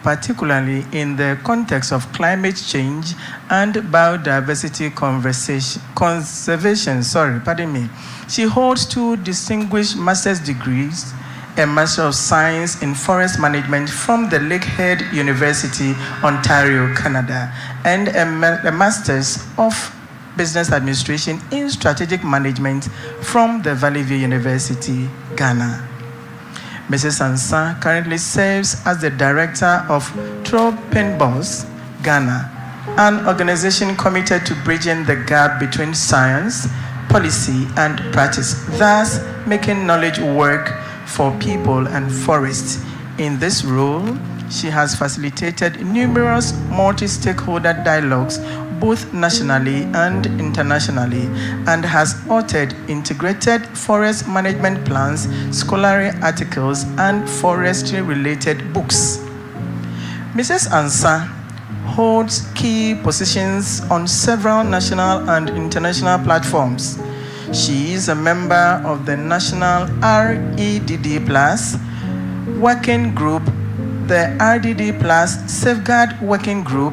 particularly in the context of climate change and biodiversity conservation. She holds 2 distinguished master's degrees, a Master of Science in Forest Management from the Lakehead University, Ontario, Canada, and a Master's of Business Administration in Strategic Management from the Valley View University, Ghana. Mrs. Ansah currently serves as the Director of Tropinbos, Ghana, an organization committed to bridging the gap between science, policy, and practice, thus making knowledge work for people and forests. In this role, she has facilitated numerous multi-stakeholder dialogues both nationally and internationally, and has authored integrated forest management plans, scholarly articles, and forestry-related books. Mrs. Ansah holds key positions on several national and international platforms. She is a member of the National REDD Plus Working Group, the RDD Plus Safeguard Working Group,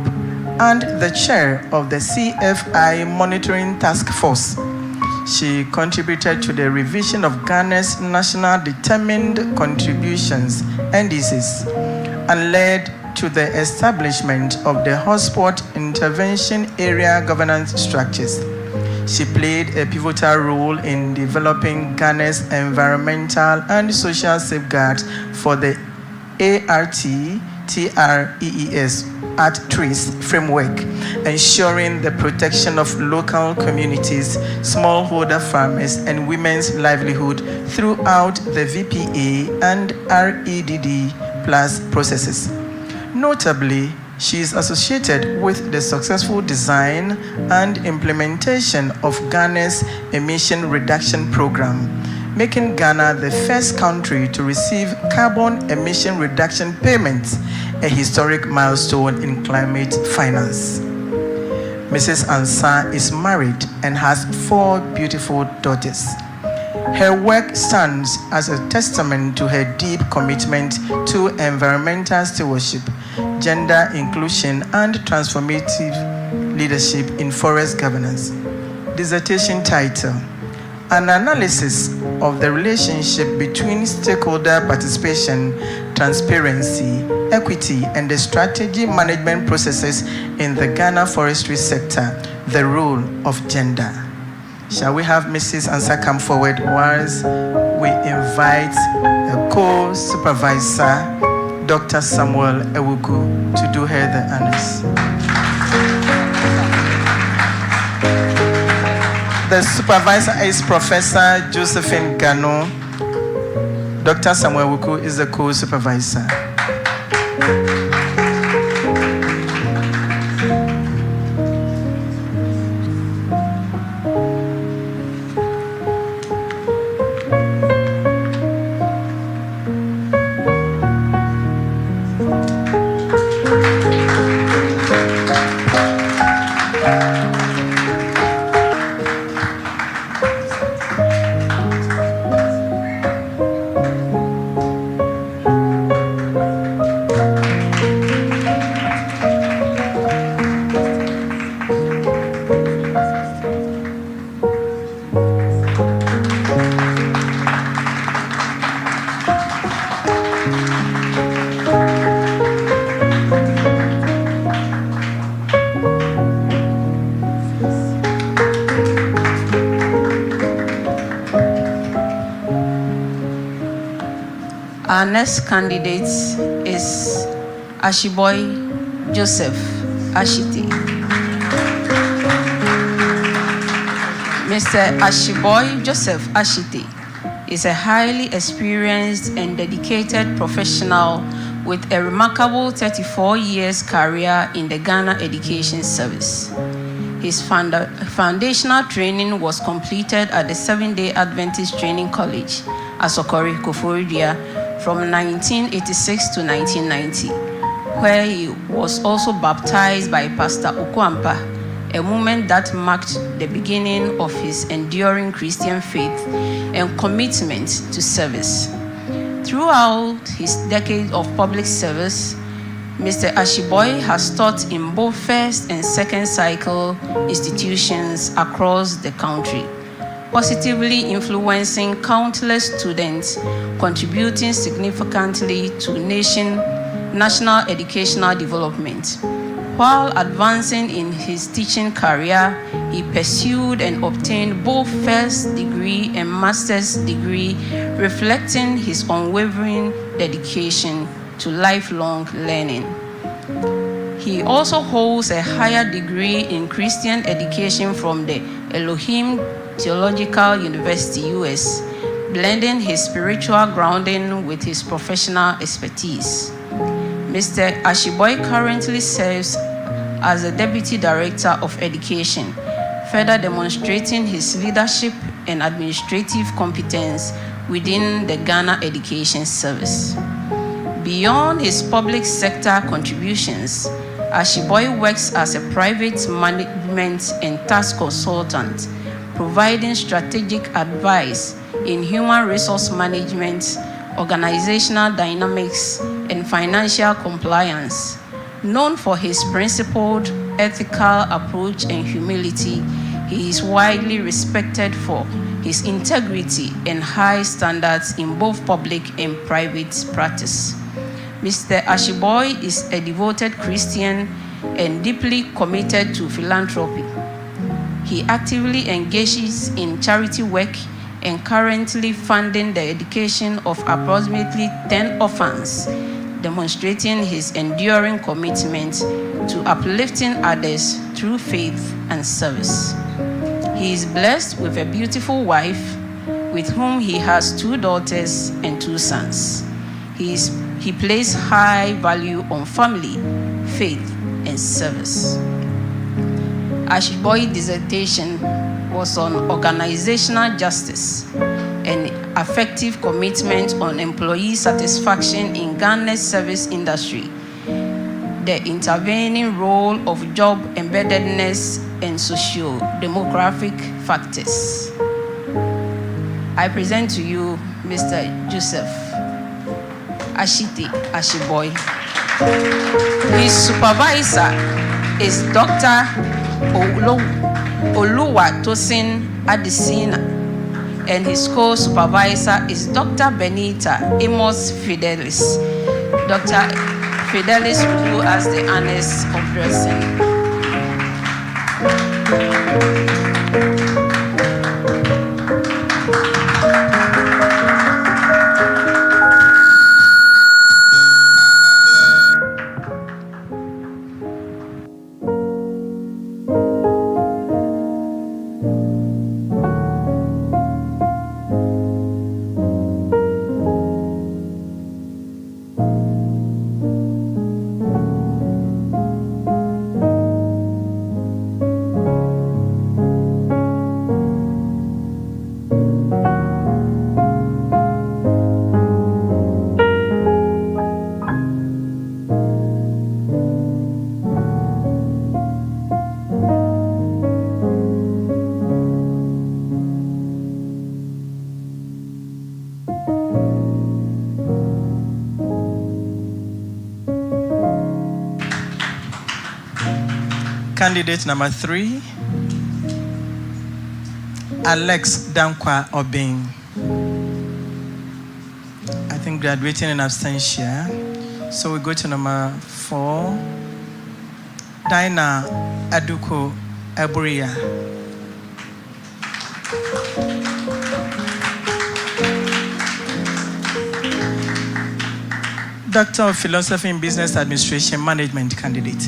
and the chair of the CFI Monitoring Task Force. She contributed to the revision of Ghana's National Determined Contributions, NDCs, and led to the establishment of the Hotspot Intervention Area Governance Structures. She played a pivotal role in developing Ghana's environmental and social safeguards for the ART-TREES at-TREES framework, ensuring the protection of local communities, smallholder farmers, and women's livelihood throughout the VPA and REDD plus processes. Notably, she is associated with the successful design and implementation of Ghana's emission reduction program, making Ghana the first country to receive carbon emission reduction payments, a historic milestone in climate finance. Mrs. Ansah is married and has 4 beautiful daughters. Her work stands as a testament to her deep commitment to environmental stewardship, gender inclusion, and transformative leadership in forest governance. Dissertation title: An analysis of the relationship between stakeholder participation, transparency, equity, and the strategy management processes in the Ghana forestry sector, the role of gender. Shall we have Mrs. Ansah come forward whilst we invite a co-supervisor, Dr. Samuel Ewuku, to do her the honors. The supervisor is Professor Josephine Gano. Dr. Samuel Ewuku is the co-supervisor. Our next candidate is Ashiboy Joseph Ashite. Mr. Ashiboy Joseph Ashite is a highly experienced and dedicated professional with a remarkable 34 years career in the Ghana Education Service. His foundational training was completed at the Seventh-day Adventist Training College, Asokori, Koforidua, from 1986 to 1990, where he was also baptized by Pastor Okwampa, a movement that marked the beginning of his enduring Christian faith and commitment to service. Throughout his decade of public service, Mr. Ashiboy has taught in both first and second cycle institutions across the country, positively influencing countless students, contributing significantly to national educational development. While advancing in his teaching career, he pursued and obtained both first degree and master's degree, reflecting his unwavering dedication to lifelong learning. He also holds a higher degree in Christian education from the Elohim Theological University, US, blending his spiritual grounding with his professional expertise. Mr. Ashiboy currently serves as the Deputy Director of Education, further demonstrating his leadership and administrative competence within the Ghana Education Service. Beyond his public sector contributions, Ashiboy works as a private management and tax consultant, providing strategic advice in human resource management, organizational dynamics, and financial compliance. Known for his principled, ethical approach and humility, he is widely respected for his integrity and high standards in both public and private practice. Mr. Ashiboy is a devoted Christian and deeply committed to philanthropy. He actively engages in charity work and currently funding the education of approximately 10 orphans, demonstrating his enduring commitment to uplifting others through faith and service. He is blessed with a beautiful wife, with whom he has 2 daughters and 2 sons. He places high value on family, faith, and service. Ashiboy's dissertation was on organizational justice and effective commitment on employee satisfaction in Ghana's service industry, the intervening role of job embeddedness and socio-demographic factors. I present to you Mr. Joseph Ashite Ashiboy. His supervisor is Dr. Oluwatosin Adesina, and his co-supervisor is Dr. Benita Amos Fidelis. Dr. Fidelis will do as the honors of dressing. Candidate number 3, Alex Dankwa Obeng. I think graduating in absentia. So we go to number 4, Dinah Aduko Aburia. Doctor of Philosophy in Business Administration Management candidate.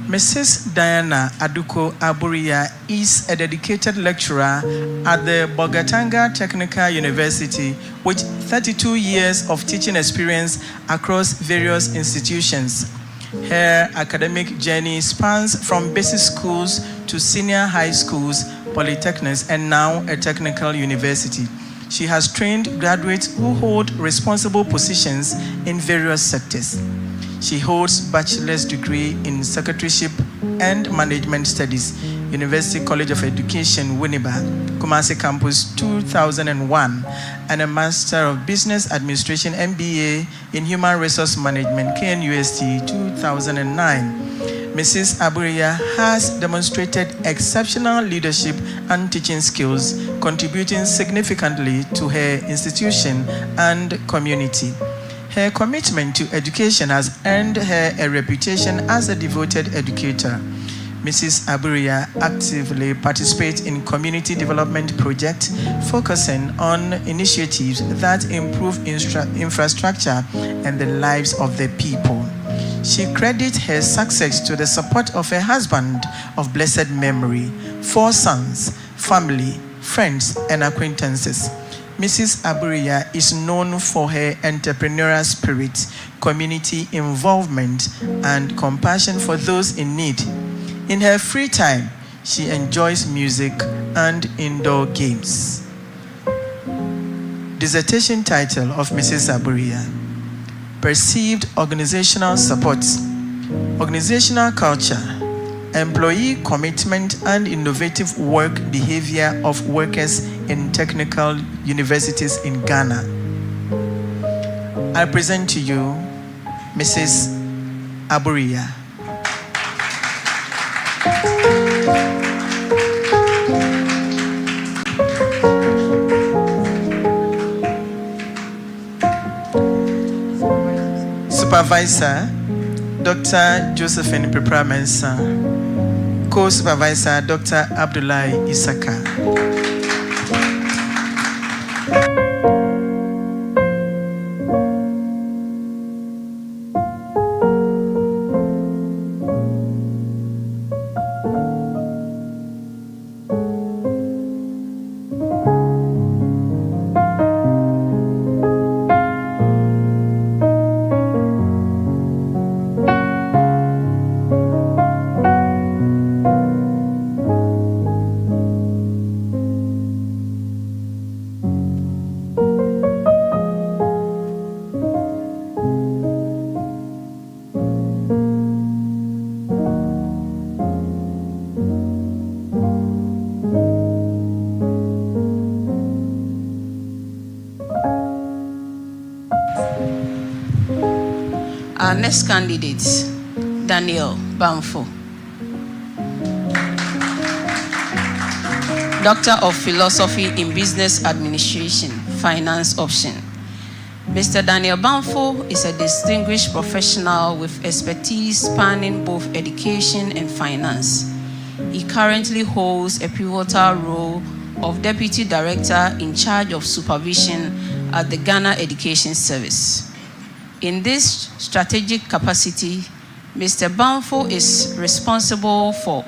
Mrs. Diana Aduko Aburia is a dedicated lecturer at the Bogatanga Technical University with 32 years of teaching experience across various institutions. Her academic journey spans from basic schools to senior high schools, polytechnics, and now a technical university. She has trained graduates who hold responsible positions in various sectors. She holds bachelor's degree in secretaryship and management studies University College of Education, Winneba, Kumasi Campus 2001, and a Master of Business Administration MBA in Human Resource Management, KNUST 2009. Mrs. Aburiya has demonstrated exceptional leadership and teaching skills, contributing significantly to her institution and community. Her commitment to education has earned her a reputation as a devoted educator. Mrs. Aburiya actively participates in community development projects focusing on initiatives that improve infrastructure and the lives of the people. She credits her success to the support of her husband of blessed memory, 4 sons, family, friends, and acquaintances. Mrs. Aburiya is known for her entrepreneurial spirit, community involvement, and compassion for those in need. In her free time, she enjoys music and indoor games. Dissertation title of Mrs. Aburiya: Perceived Organizational Support, Organizational Culture, Employee Commitment and Innovative Work Behavior of Workers in Technical Universities in Ghana. I present to you Mrs. Aburiya. Supervisor, Dr. Josephine Prepra-Mensah. Co-supervisor, Dr. Abdullahi Isaka. Our next candidate, Daniel Bamfo, Doctor of Philosophy in Business Administration, Finance option. Mr. Daniel Bamfo is a distinguished professional with expertise spanning both education and finance. He currently holds a pivotal role of Deputy Director in charge of supervision at the Ghana Education Service. In this strategic capacity, Mr. Bamfo is responsible for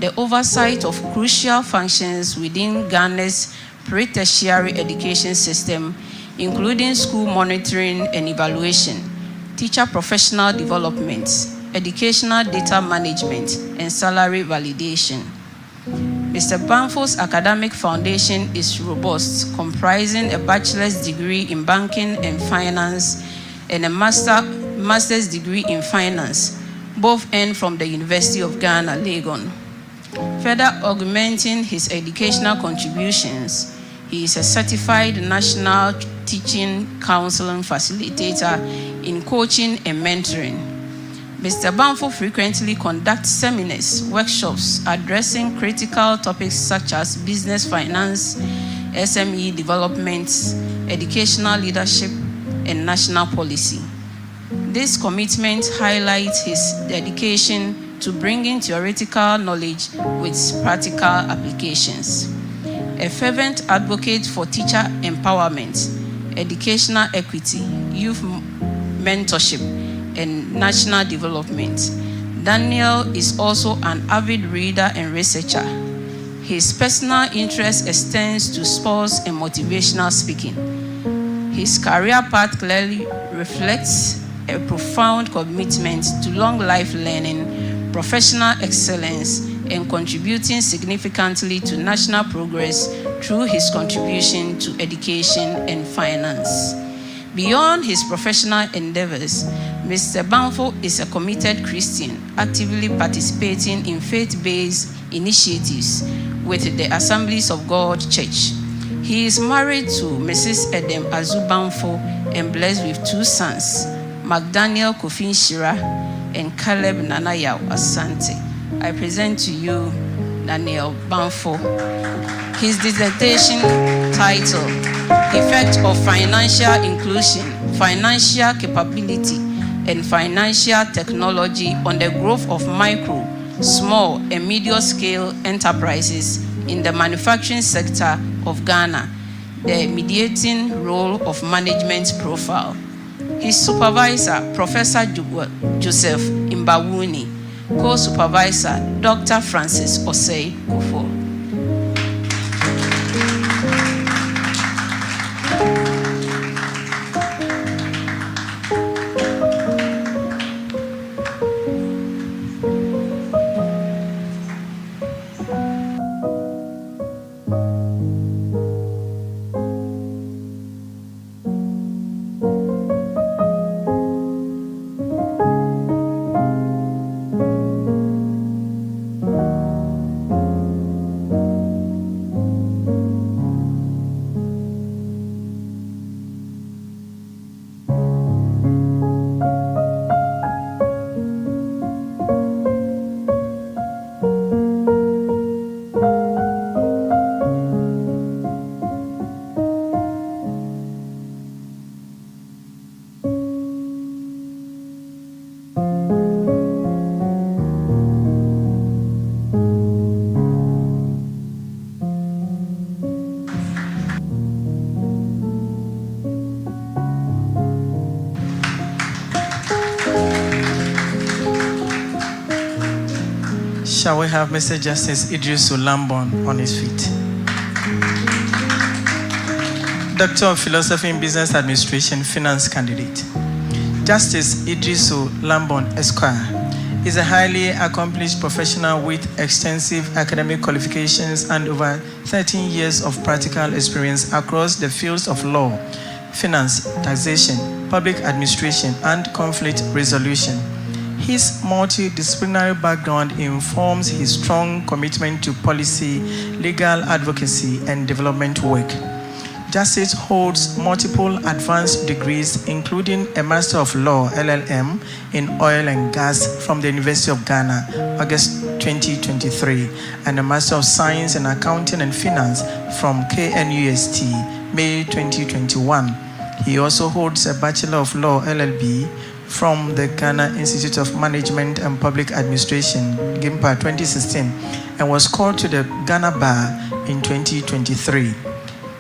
the oversight of crucial functions within Ghana's pre-tertiary education system, including school monitoring and evaluation, teacher professional development, educational data management, and salary validation. Mr. Bamfo's academic foundation is robust, comprising a bachelor's degree in banking and finance and a master's degree in finance, both earned from the University of Ghana, Legon. Further augmenting his educational contributions, he is a certified National Teaching Counseling Facilitator in coaching and mentoring. Mr. Bamfo frequently conducts seminars, workshops addressing critical topics such as business finance, SME development, educational leadership, and national policy. This commitment highlights his dedication to bringing theoretical knowledge with practical applications. A fervent advocate for teacher empowerment, educational equity, youth mentorship, and national development, Daniel is also an avid reader and researcher. His personal interest extends to sports and motivational speaking. His career path clearly reflects a profound commitment to long life learning, professional excellence, and contributing significantly to national progress through his contribution to education and finance. Beyond his professional endeavors, Mr. Banfo is a committed Christian, actively participating in faith-based initiatives with the Assemblies of God Church. He is married to Mrs. Edem Azu Banfo and blessed with 2 sons, McDaniel Kofin Shira and Caleb Nanayao Asante. I present to you Daniel Banfo. His dissertation title, Effect of Financial Inclusion, Financial Capability, and Financial Technology on the Growth of Micro, Small, and Medium-Scale Enterprises in the Manufacturing Sector of Ghana, the Mediating Role of Management Profile. His supervisor, Professor Joseph Imbawuni, co-supervisor, Dr. Francis Osei Kufo. Shall we have Mr. Justice Idrisu Lambon on his feet? Doctor of Philosophy in Business Administration, Finance candidate. Justice Idrisu Lambon Esquire is a highly accomplished professional with extensive academic qualifications and over 13 years of practical experience across the fields of law, finance, taxation, public administration, and conflict resolution. His multidisciplinary background informs his strong commitment to policy, legal advocacy, and development work. Justice holds multiple advanced degrees, including a Master of Law, LLM, in Oil and Gas from the University of Ghana, August 2023, and a Master of Science in Accounting and Finance from KNUST, May 2021. He also holds a Bachelor of Law, LLB, from the Ghana Institute of Management and Public Administration, GIMPA 2016, and was called to the Ghana Bar in 2023.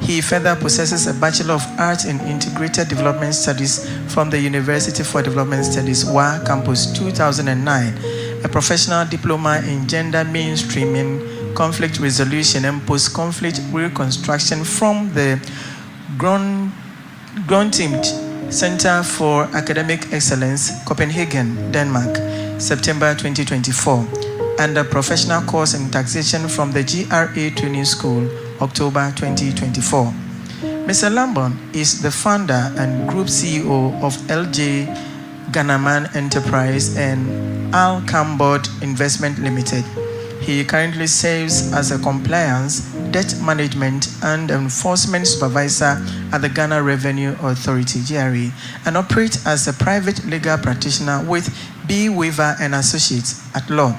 He further possesses a Bachelor of Arts in Integrated Development Studies from the University for Development Studies, WA Campus 2009, a professional diploma in gender mainstreaming, conflict resolution, and post-conflict reconstruction from the Grøntimt Center for Academic Excellence, Copenhagen, Denmark, September 2024, and a professional course in taxation from the GRA Training School, October 2024. Mr. Lambon is the founder and group CEO of LJ Ghanaman Enterprise and Al Cambod Investment Limited. He currently serves as a compliance, debt management, and enforcement supervisor at the Ghana Revenue Authority, GRA, and operates as a private legal practitioner with B. Weaver and Associates at law.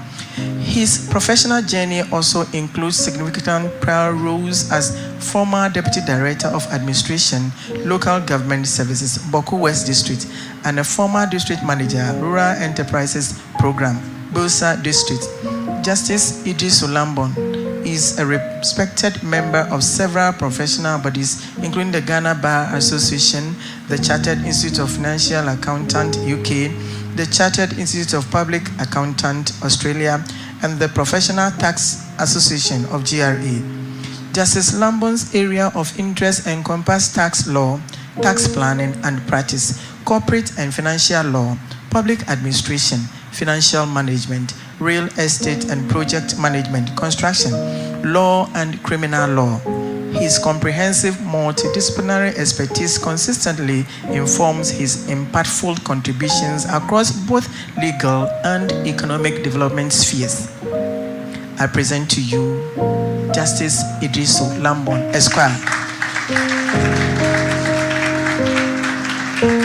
His professional journey also includes significant prior roles as former Deputy Director of Administration, Local Government Services, Boku West District, and a former District Manager, Rural Enterprises Program, Bosa District. Justice Idrisu Lambon is a respected member of several professional bodies, including the Ghana Bar Association, the Chartered Institute of Financial Accountant, UK, the Chartered Institute of Public Accountant, Australia, and the Professional Tax Association of GRA. Justice Lambon's area of interest encompass tax law, tax planning and practice, corporate and financial law, public administration, financial management, real estate and project management, construction, law and criminal law. His comprehensive multidisciplinary expertise consistently informs his impactful contributions across both legal and economic development spheres. I present to you Justice Idrisu Lambon, Esquire.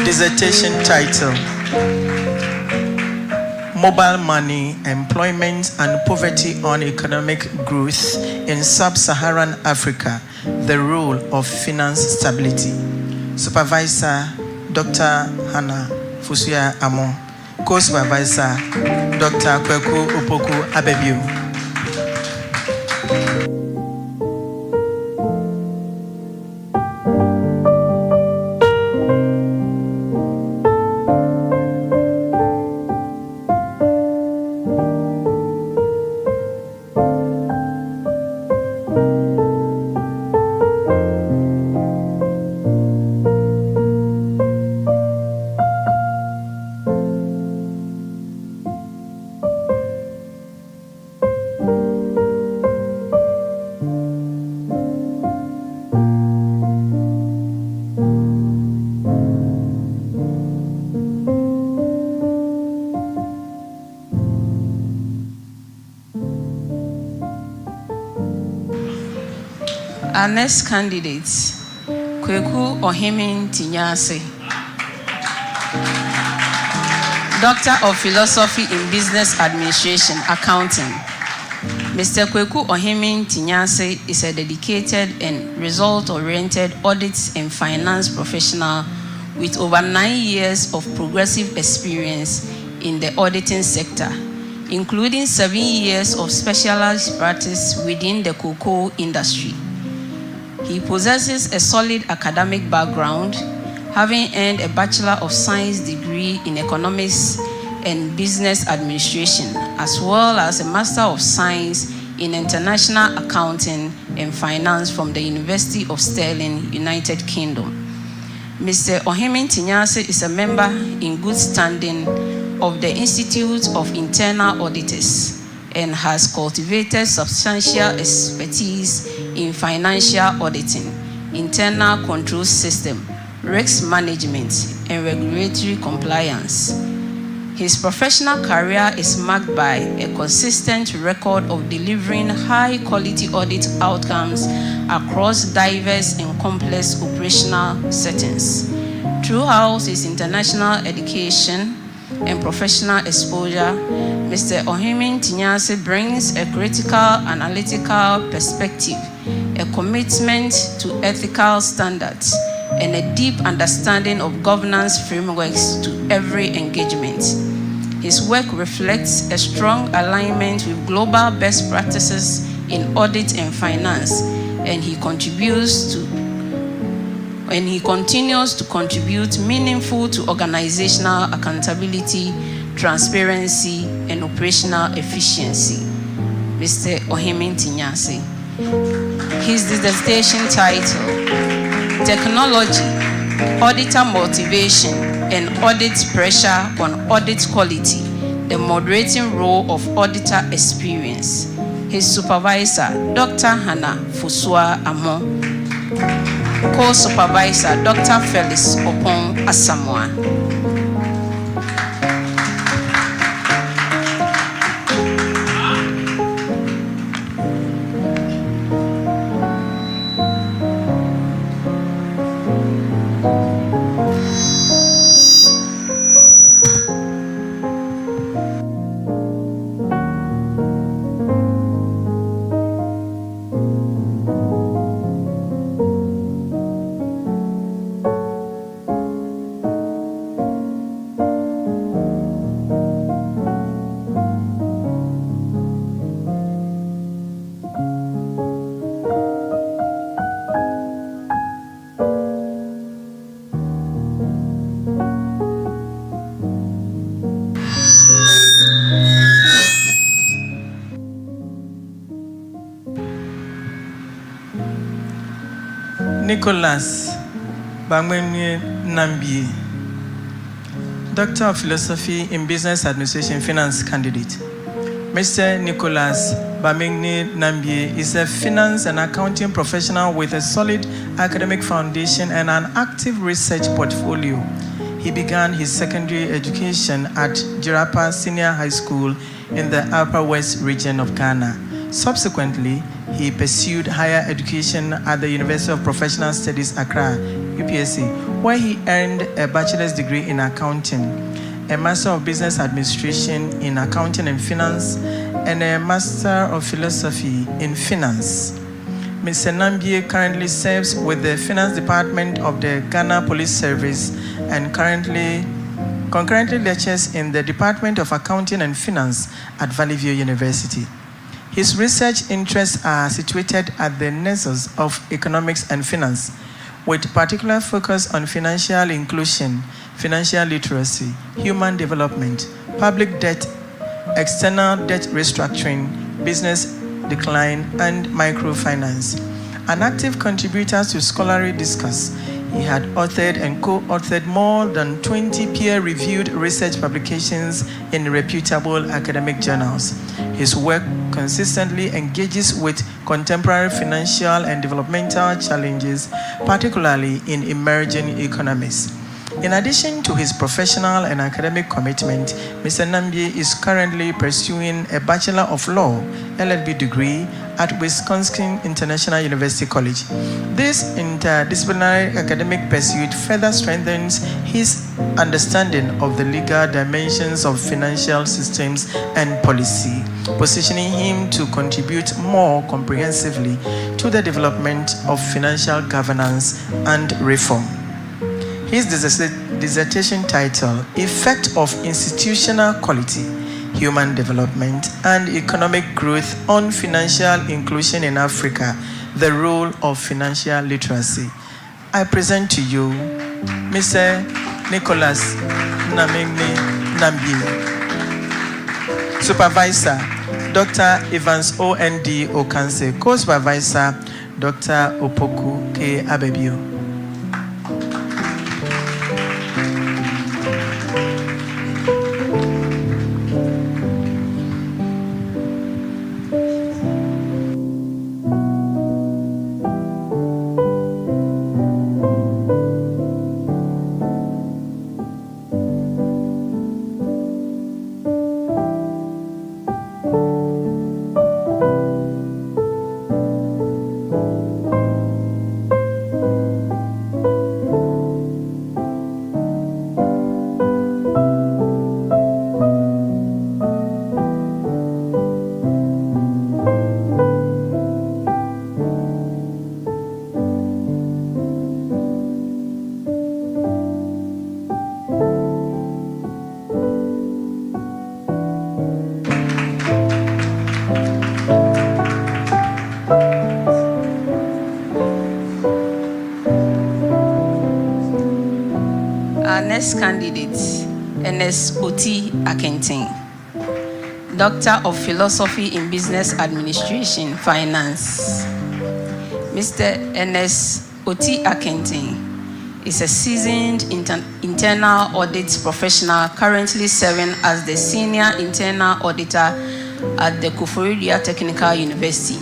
Dissertation title: Mobile Money, Employment and Poverty on Economic Growth in Sub-Saharan Africa, the Role of Finance Stability. Supervisor Dr. Hannah Fusuya Amon. Co-Supervisor Dr. Kweku Opoku Abebio. Our next candidate, Kweku Ohemin Tinyase, Doctor of Philosophy in Business Administration, Accounting. Mr. Kweku Ohemin Tinyase is a dedicated and result-oriented audit and finance professional with over 9 years of progressive experience in the auditing sector, including 7 years of specialized practice within the cocoa industry. He possesses a solid academic background, having earned a Bachelor of Science degree in Economics and Business Administration, as well as a Master of Science in International Accounting and Finance from the University of Stirling, United Kingdom. Mr. Ohemin Tinyase is a member in good standing of the Institute of Internal Auditors and has cultivated substantial expertise in financial auditing, internal control system, risk management, and regulatory compliance. His professional career is marked by a consistent record of delivering high-quality audit outcomes across diverse and complex operational settings. Throughout his international education and professional exposure, Mr. Ohemin Tinyase brings a critical analytical perspective, a commitment to ethical standards, and a deep understanding of governance frameworks to every engagement. His work reflects a strong alignment with global best practices in audit and finance, and he continues to contribute meaningful to organizational accountability, transparency, and operational efficiency. Mr. Ohemin Tinyase. His dissertation title: Technology, Auditor Motivation, and Audit Pressure on Audit Quality, the Moderating Role of Auditor Experience. His supervisor, Dr. Hannah Fusuya Amon. Co-supervisor, Dr. Felix Opon Asamoah. Nicholas Bangwenye Nambi, Doctor of Philosophy in Business Administration, Finance candidate. Mr. Nicholas Bamigni Nambie is a finance and accounting professional with a solid academic foundation and an active research portfolio. He began his secondary education at Jirapa Senior High School in the Upper West region of Ghana. Subsequently, he pursued higher education at the University of Professional Studies, Accra, UPSC, where he earned a bachelor's degree in accounting, a Master of Business Administration in Accounting and Finance, and a Master of Philosophy in Finance. Mr. Nambie currently serves with the Finance Department of the Ghana Police Service and concurrently lectures in the Department of Accounting and Finance at Valley View University. His research interests are situated at the nexus of economics and finance, with particular focus on financial inclusion, financial literacy, human development, public debt, external debt restructuring, business decline, and microfinance. An active contributor to scholarly discourse, he had authored and co-authored more than 20 peer-reviewed research publications in reputable academic journals. His work consistently engages with contemporary financial and developmental challenges, particularly in emerging economies. In addition to his professional and academic commitment, Mr. Nambie is currently pursuing a Bachelor of Law (LLB) degree at Wisconsin International University College. This interdisciplinary academic pursuit further strengthens his understanding of the legal dimensions of financial systems and policy, positioning him to contribute more comprehensively to the development of financial governance and reform. His dissertation title, Effect of Institutional Quality, Human Development, and Economic Growth on Financial Inclusion in Africa, the Role of Financial Literacy. I present to you Mr. Nicholas Nambie. Supervisor, Dr. Evans O.N.D. Okanse. Co-supervisor, Dr. Opoku K. Abebio. Next candidate, Ernest Oti Akentin, Doctor of Philosophy in Business Administration, Finance. Mr. Ernest Oti Akentin is a seasoned internal audit professional currently serving as the Senior Internal Auditor at the Koforidua Technical University.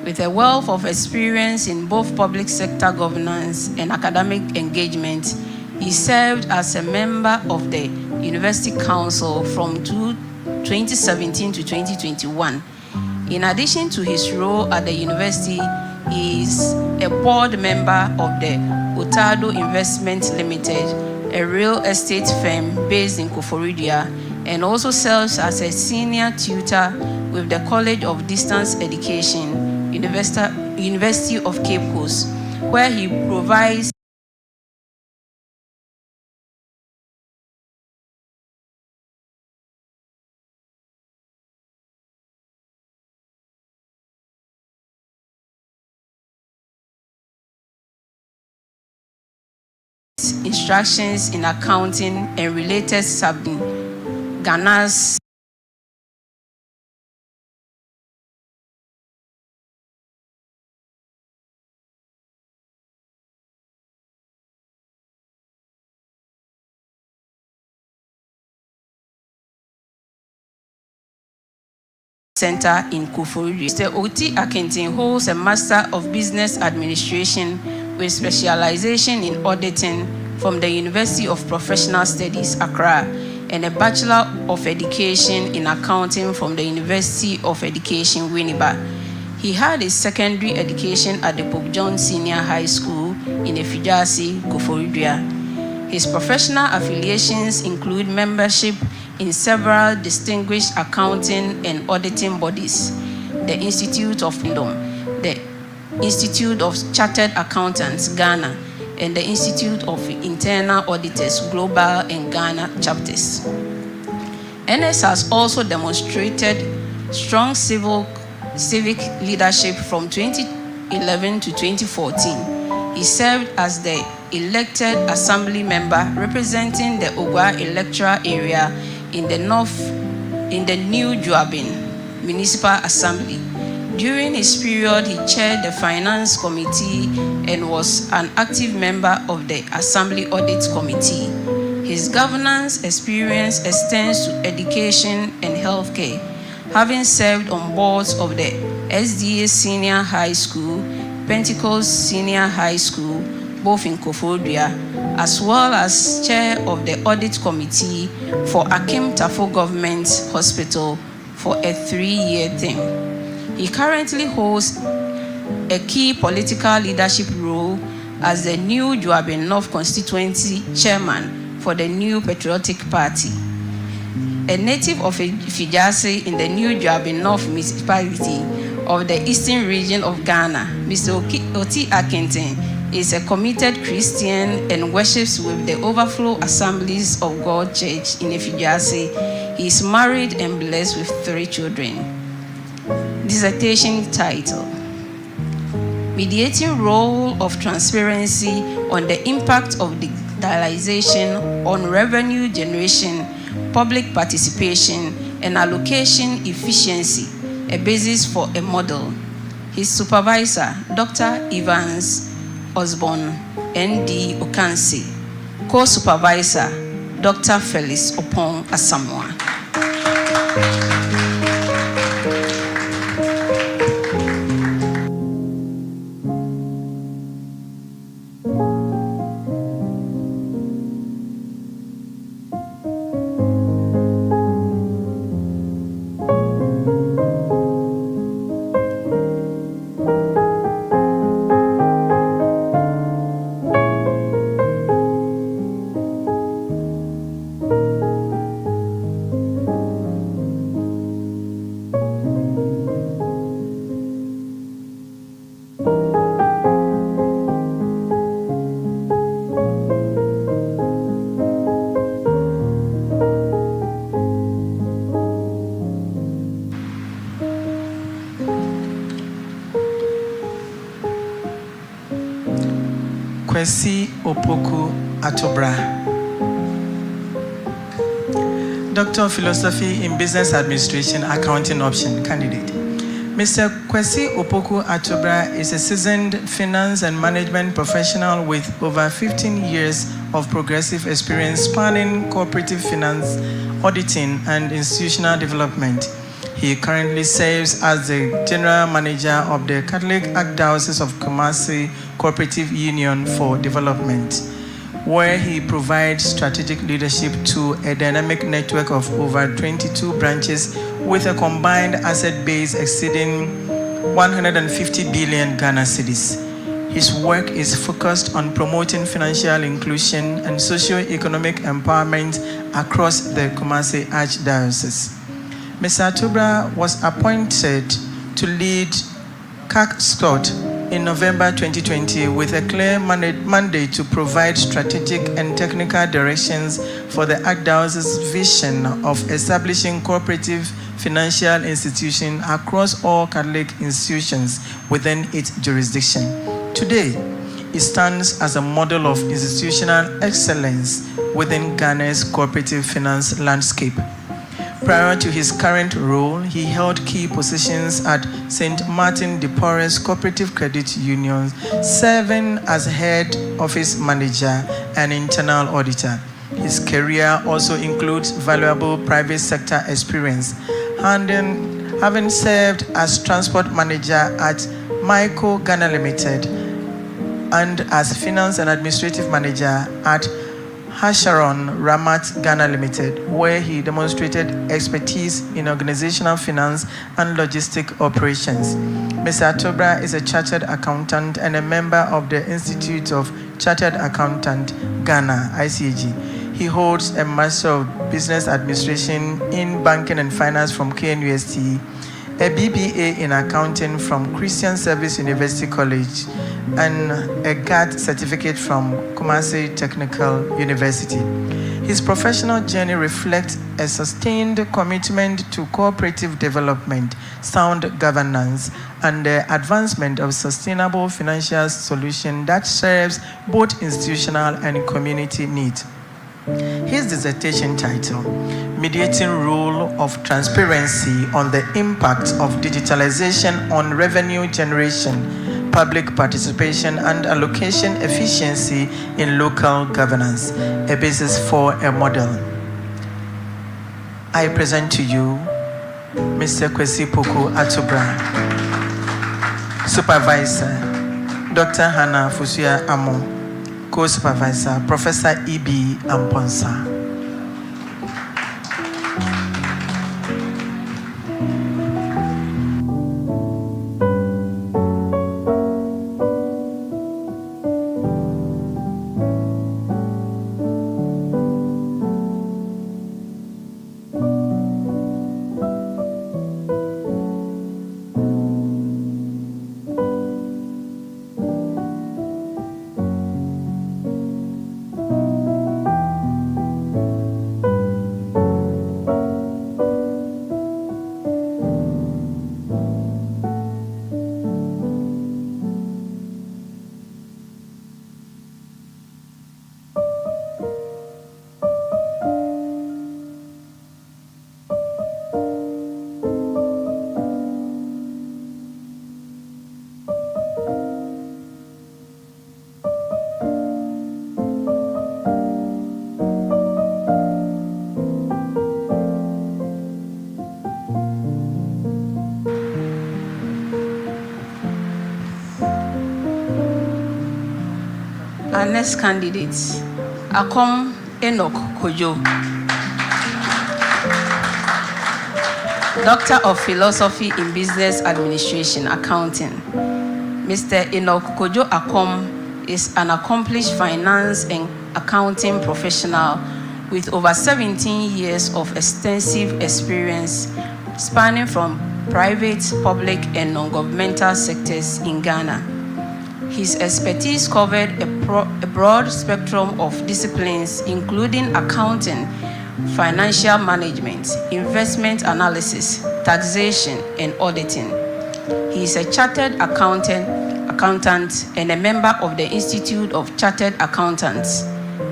With a wealth of experience in both public sector governance and academic engagement, he served as a member of the University Council from 2017 to 2021. In addition to his role at the university, he is a board member of the Otado Investment Limited, a real estate firm based in Koforidua, and also serves as a senior tutor with the College of Distance Education, University of Cape Coast, where he provides instructions in accounting and related subjects. Ghana's Center in Koforidua. Mr. Oti Akintin holds a Master of Business Administration with specialization in auditing from the University of Professional Studies, Accra, and a Bachelor of Education in Accounting from the University of Education, Winneba. He had his secondary education at the Pope John Senior High School in Efijasi, Koforidua. His professional affiliations include membership in several distinguished accounting and auditing bodies, the Institute of Freedom, the Institute of Chartered Accountants, Ghana, and the Institute of Internal Auditors, Global and Ghana chapters. NS has also demonstrated strong civic leadership from 2011 to 2014. He served as the elected assembly member representing the Ogwa electoral area in the New Juabin Municipal Assembly. During his period, he chaired the Finance Committee and was an active member of the Assembly Audit Committee. His governance experience extends to education and healthcare, having served on boards of the SDA Senior High School, Pentecost Senior High School, both in Koforidua, as well as chair of the Audit Committee for Akim Tafo Government Hospital for a 3-year term. He currently holds a key political leadership role as the New Juabin North Constituency Chairman for the New Patriotic Party. A native of Fijasi in the New Juabin North Municipality of the Eastern Region of Ghana, Mr. Oti Akintin is a committed Christian and worships with the Overflow Assemblies of God Church in Fijasi. He is married and blessed with 3 children. Dissertation title: Mediating Role of Transparency on the Impact of Digitalization on Revenue Generation, Public Participation, and Allocation Efficiency, a Basis for a Model. His supervisor, Dr. Evans Osborne, ND Okansi. Co-supervisor, Dr. Felix Opon Asamoah. Kwesi Opoku Atobra, Doctor of Philosophy in Business Administration, Accounting Option candidate. Mr. Kwesi Opoku Atobra is a seasoned finance and management professional with over 15 years of progressive experience spanning cooperative finance, auditing, and institutional development. He currently serves as the General Manager of the Catholic Archdiocese of Kumasi Cooperative Union for Development, where he provides strategic leadership to a dynamic network of over 22 branches with a combined asset base exceeding 150 billion Ghana cedis. His work is focused on promoting financial inclusion and socio-economic empowerment across the Kumasi Archdiocese. Mr. Atobra was appointed to lead CAC-STOT in November 2020 with a clear mandate to provide strategic and technical directions for the Archdiocese's vision of establishing cooperative financial institutions across all Catholic institutions within its jurisdiction. Today, it stands as a model of institutional excellence within Ghana's cooperative finance landscape. Prior to his current role, he held key positions at St. Martin de Porres Cooperative Credit Union, serving as head office manager and internal auditor. His career also includes valuable private sector experience, having served as transport manager at Michael Ghana Limited and as finance and administrative manager at Hasharon Ramat Ghana Limited, where he demonstrated expertise in organizational finance and logistic operations. Mr. Atobra is a chartered accountant and a member of the Institute of Chartered Accountant Ghana, ICAG. He holds a Master of Business Administration in Banking and Finance from KNUST, a BBA in Accounting from Christian Service University College, and a GAT certificate from Kumasi Technical University. His professional journey reflects a sustained commitment to cooperative development, sound governance, and the advancement of sustainable financial solutions that serves both institutional and community needs. His dissertation title, Mediating Role of Transparency on the Impact of Digitalization on Revenue Generation, Public Participation and Allocation Efficiency in Local Governance, a Basis for a Model. I present to you Mr. Kwesi Poku Atobra, Supervisor, Dr. Hannah Fusia Amo, Co-Supervisor, Professor E.B. Amponsa. Our next candidate, Akom Enoch Kojo, Doctor of Philosophy in Business Administration, Accounting. Mr. Enoch Kojo Akom is an accomplished finance and accounting professional with over 17 years of extensive experience spanning from private, public, and non-governmental sectors in Ghana. His expertise covered a broad spectrum of disciplines, including accounting, financial management, investment analysis, taxation, and auditing. He is a chartered accountant and a member of the Institute of Chartered Accountants,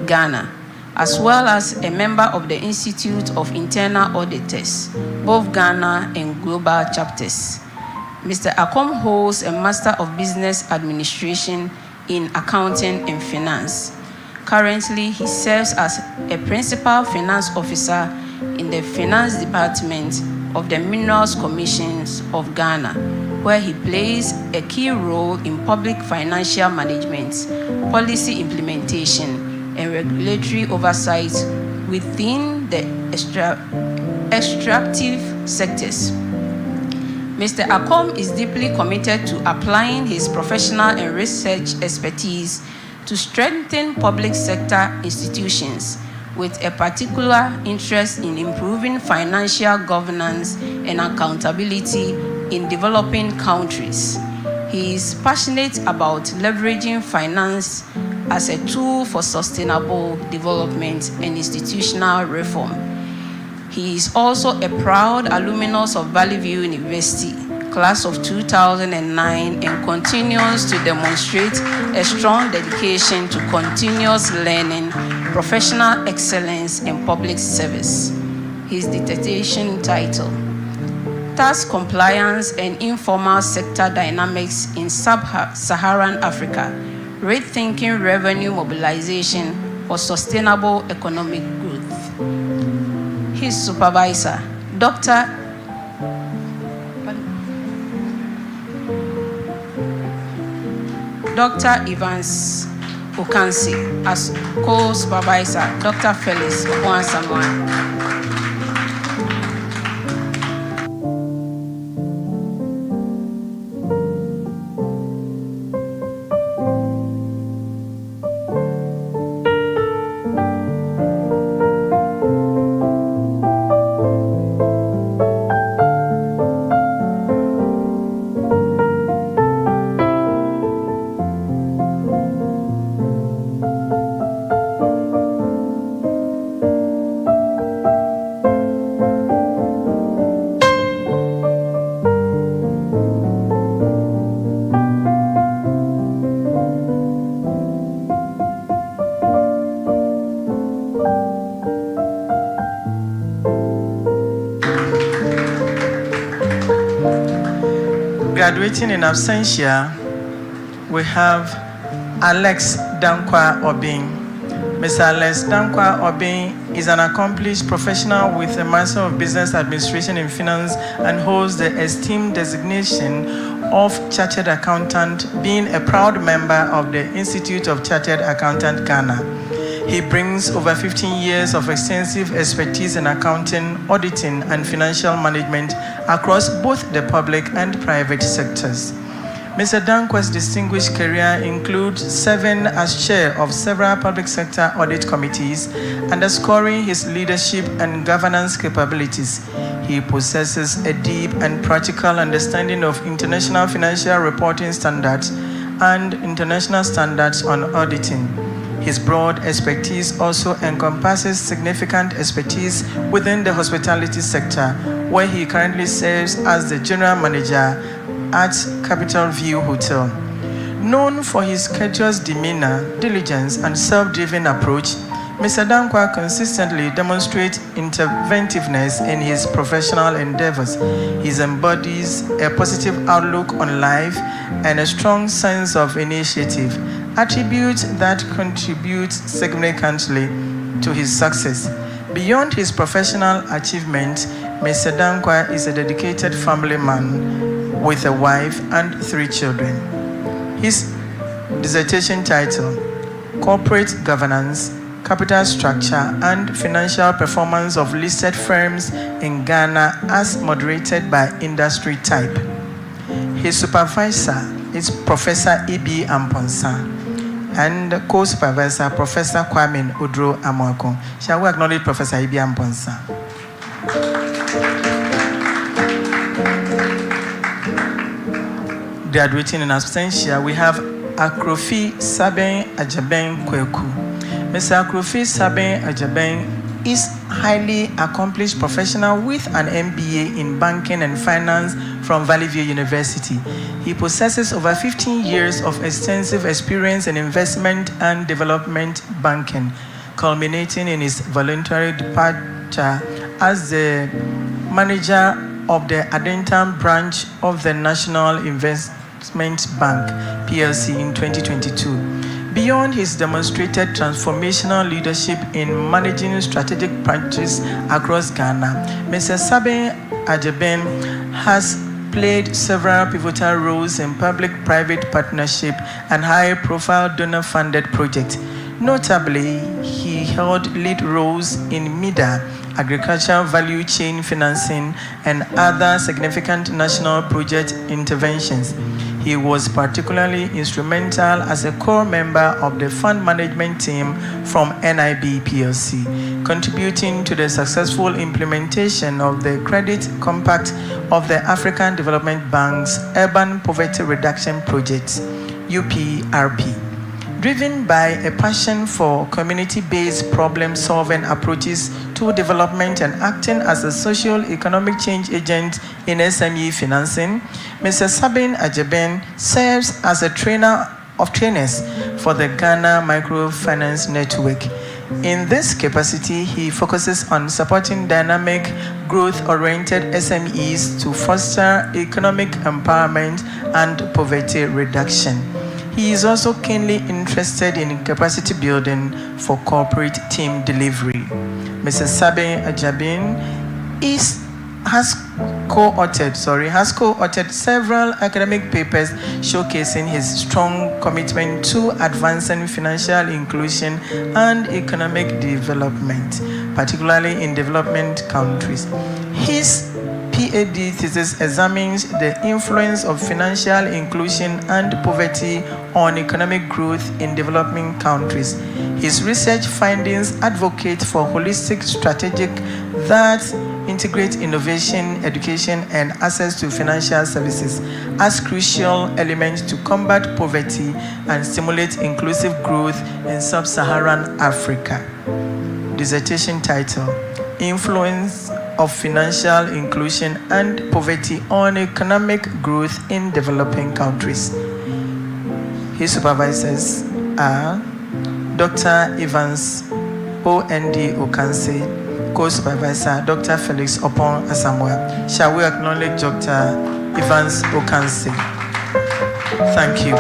Ghana, as well as a member of the Institute of Internal Auditors, both Ghana and global chapters. Mr. Akom holds a Master of Business Administration in Accounting and Finance. Currently, he serves as a Principal Finance Officer in the Finance Department of the Minerals Commissions of Ghana, where he plays a key role in public financial management, policy implementation, and regulatory oversight within the extractive sectors. Mr. Akom is deeply committed to applying his professional and research expertise to strengthen public sector institutions, with a particular interest in improving financial governance and accountability in developing countries. He is passionate about leveraging finance as a tool for sustainable development and institutional reform. He is also a proud alumnus of Valley View University, class of 2009, and continues to demonstrate a strong dedication to continuous learning, professional excellence, and public service. His dissertation title, Tax Compliance and Informal Sector Dynamics in Sub-Saharan Africa, Rethinking Revenue Mobilization for Sustainable Economic Growth. His supervisor, Dr. Dr. Evans Okansi. As co-supervisor, Dr. Felix Owansamwa. Graduating in absentia, we have Alex Dankwa Obing. Mr. Alex Dankwa Obing is an accomplished professional with a Master of Business Administration in Finance and holds the esteemed designation of Chartered Accountant, being a proud member of the Institute of Chartered Accountant Ghana. He brings over 15 years of extensive expertise in accounting, auditing, and financial management across both the public and private sectors. Mr. Dankwa's distinguished career includes serving as chair of several public sector audit committees, underscoring his leadership and governance capabilities. He possesses a deep and practical understanding of international financial reporting standards and international standards on auditing. His broad expertise also encompasses significant expertise within the hospitality sector, where he currently serves as the general manager at Capital View Hotel. Known for his courteous demeanor, diligence, and self-driven approach, Mr. Dankwa consistently demonstrates interventiveness in his professional endeavors. He embodies a positive outlook on life and a strong sense of initiative, attributes that contribute significantly to his success. Beyond his professional achievements, Mr. Dankwa is a dedicated family man with a wife and 3 children. His dissertation title, Corporate Governance, Capital Structure, and Financial Performance of Listed Firms in Ghana as moderated by industry type. His supervisor is Professor E.B. Amponsa and co-supervisor Professor Kwame Udro Amwako. Shall we acknowledge Professor E.B. Amponsa? Graduating in absentia, we have Akrofi Saben Ajaben Kweku. Mr. Akrofi Saben Ajaben is highly accomplished professional with an MBA in banking and finance from Valley View University. He possesses over 15 years of extensive experience in investment and development banking, culminating in his voluntary departure as the manager of the Adentam branch of the National Investment Bank, PLC, in 2022. Beyond his demonstrated transformational leadership in managing strategic practice across Ghana, Mr. Saben Ajaben has played several pivotal roles in public-private partnership and high-profile donor-funded projects. Notably, he held lead roles in MIDA, agricultural value chain financing, and other significant national project interventions. He was particularly instrumental as a core member of the fund management team from NIB PLC, contributing to the successful implementation of the Credit Compact of the African Development Bank's Urban Poverty Reduction Project, UPRP. Driven by a passion for community-based problem-solving approaches to development and acting as a social-economic change agent in SME financing, Mr. Saben Ajaben serves as a trainer of trainers for the Ghana Microfinance Network. In this capacity, he focuses on supporting dynamic, growth-oriented SMEs to foster economic empowerment and poverty reduction. He is also keenly interested in capacity building for corporate team delivery. Mr. Saben Ajaben is has co-authored several academic papers showcasing his strong commitment to advancing financial inclusion and economic development, particularly in developing countries. His PhD thesis examines the influence of financial inclusion and poverty on economic growth in developing countries. His research findings advocate for holistic strategies that integrate innovation, education, and access to financial services as crucial elements to combat poverty and stimulate inclusive growth in sub-Saharan Africa. Dissertation title: Influence of Financial Inclusion and Poverty on Economic Growth in Developing Countries. His supervisors are Dr. Evans O.N.D. Okanse, co-supervisor Dr. Felix Opon Asamoah. Shall we acknowledge Dr. Evans Okanse? Thank you.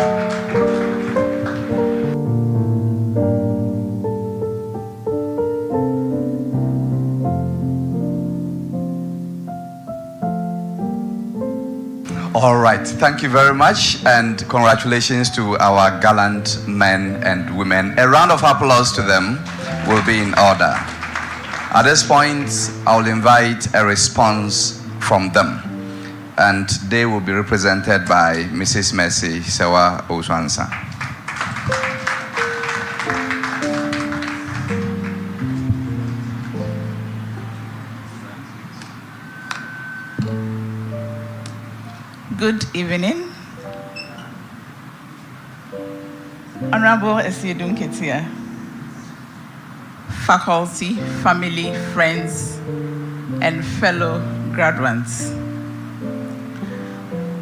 All right, thank you very much, and congratulations to our gallant men and women. A round of applause to them will be in order. At this point, I'll invite a response from them, and they will be represented by Mrs. Mercy Sewa Oswansa. Good evening. Honorable Esiedun Ketia, faculty, family, friends, and fellow graduates.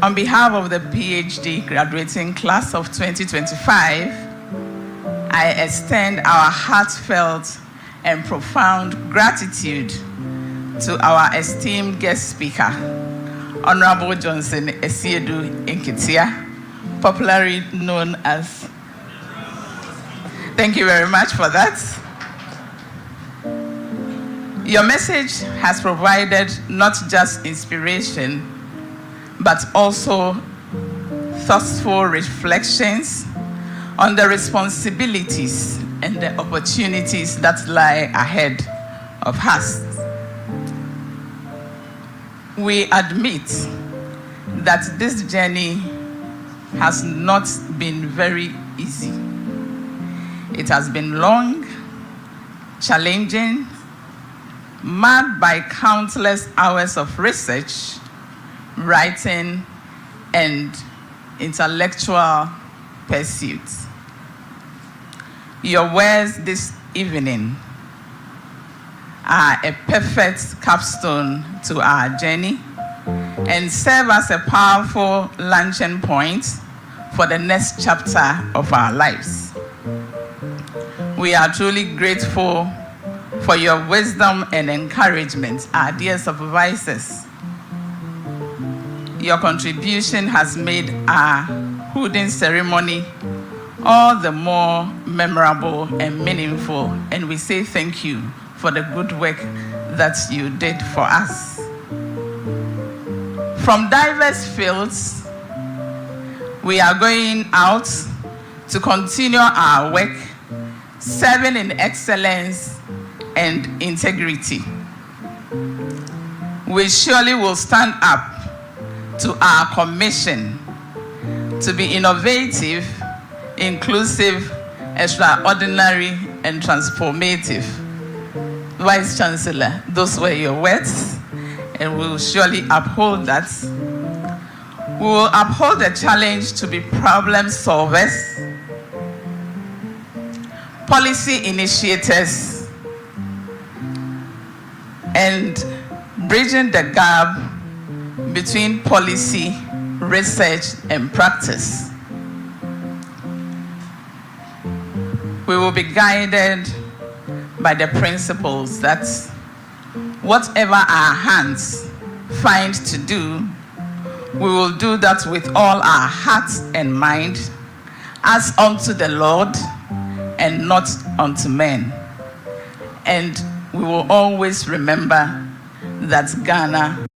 On behalf of the PhD graduating class of 2025, I extend our heartfelt and profound gratitude to our esteemed guest speaker, Honorable Johnson Esiedu Nketia, popularly known as. Thank you very much for that. Your message has provided not just inspiration, but also thoughtful reflections on the responsibilities and the opportunities that lie ahead of us. We admit that this journey has not been very easy. It has been long, challenging, marked by countless hours of research, writing, and intellectual pursuits. Your words this evening are a perfect capstone to our journey and serve as a powerful launching point for the next chapter of our lives. We are truly grateful for your wisdom and encouragement, our dear supervisors. Your contribution has made our hooding ceremony all the more memorable and meaningful, and we say thank you for the good work that you did for us. From diverse fields, we are going out to continue our work, serving in excellence and integrity. We surely will stand up to our commission to be innovative, inclusive, extraordinary, and transformative. Vice Chancellor, those were your words, and we will surely uphold that. We will uphold the challenge to be problem solvers, policy initiators, and bridging the gap between policy, research, and practice. We will be guided by the principles that whatever our hands find to do, we will do that with all our heart and mind, as unto the Lord and not unto men. And we will always remember that Ghana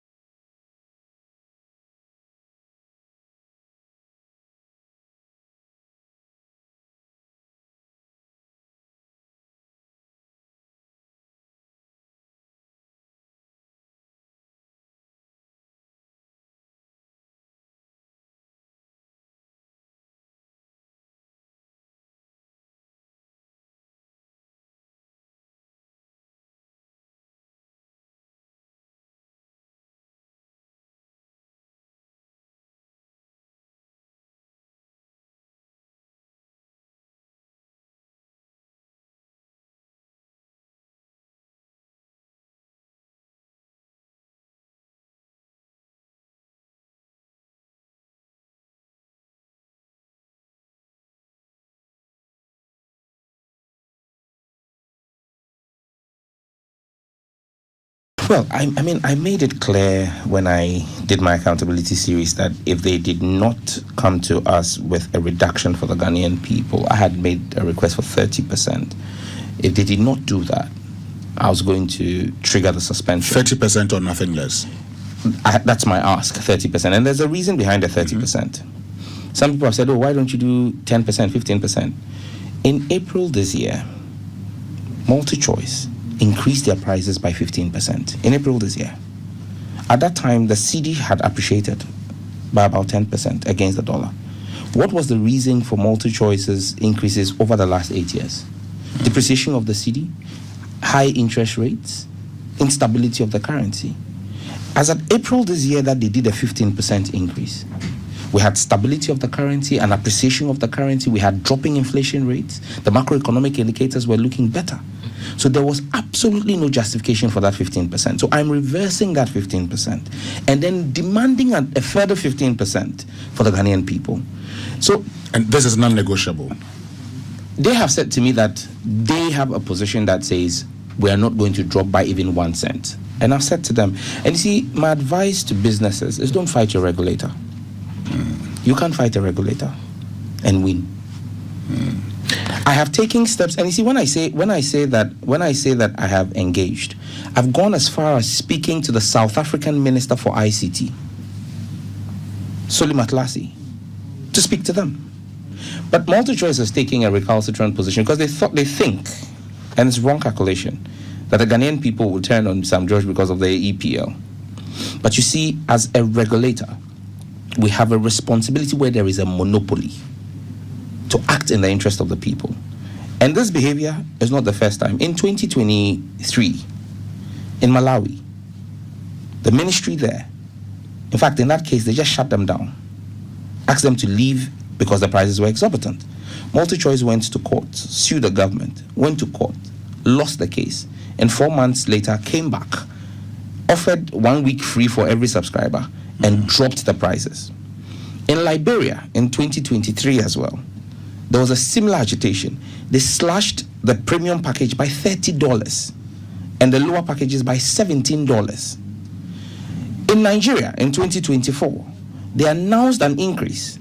Well, I mean, I made it clear when I did my accountability series that if they did not come to us with a reduction for the Ghanaian people, I had made a request for 30%. If they did not do that, I was going to trigger the suspension. 30% or nothing less? That's my ask, 30%. And there's a reason behind the 30%. Some people have said, why don't you do 10%, 15%? In April this year, MultiChoice increased their prices by 15% in April this year. At that time, the cedi had appreciated by about 10% against the dollar. What was the reason for MultiChoice's increases over the last 8 years? Depreciation of the cedi, high interest rates, instability of the currency. As at April this year that they did a 15% increase, we had stability of the currency and appreciation of the currency. We had dropping inflation rates. The macroeconomic indicators were looking better. So there was absolutely no justification for that 15%. So I'm reversing that 15% and then demanding a further 15% for the Ghanaian people. So, and this is non-negotiable. They have said to me that they have a position that says we are not going to drop by even 1 cent. And I've said to them, and you see, my advice to businesses is don't fight your regulator. You can't fight a regulator and win. I have taken steps, and you see, when I say that I have engaged, I've gone as far as speaking to the South African Minister for ICT, Soli Matlasi, to speak to them. But MultiChoice is taking a recalcitrant position because they think, and it's wrong calculation, that the Ghanaian people will turn on Sam George because of the EPL. But you see, as a regulator, we have a responsibility where there is a monopoly to act in the interest of the people. And this behavior is not the first time. In 2023, in Malawi, the ministry there, in fact, in that case, they just shut them down, asked them to leave because the prices were exorbitant. MultiChoice went to court, sued the government, went to court, lost the case, and 4 months later came back, offered 1 week free for every subscriber, and dropped the prices. In Liberia, in 2023 as well, there was a similar agitation. They slashed the premium package by $30 and the lower packages by $17. In Nigeria, in 2024, they announced an increase.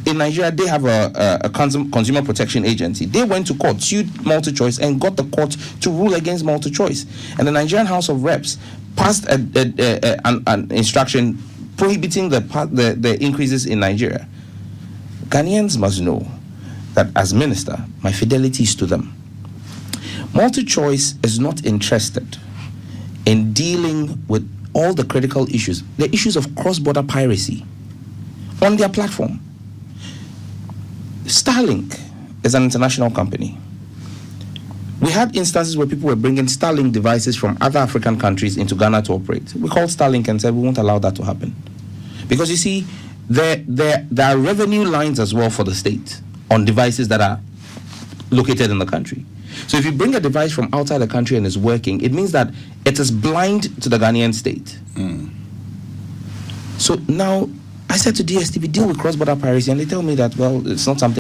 In Nigeria, they have a consumer protection agency. They went to court, sued MultiChoice, and got the court to rule against MultiChoice. And the Nigerian House of Reps passed an instruction prohibiting the increases in Nigeria. Ghanaians must know that as minister, my fidelity is to them. MultiChoice is not interested in dealing with all the critical issues, the issues of cross-border piracy on their platform. Starlink is an international company. We had instances where people were bringing Starlink devices from other African countries into Ghana to operate. We called Starlink and said we won't allow that to happen. Because you see, there are revenue lines as well for the state on devices that are located in the country. So if you bring a device from outside the country and it's working, it means that it is blind to the Ghanaian state. So now I said to DSTV, deal with cross-border piracy, and they tell me that, well, it's not something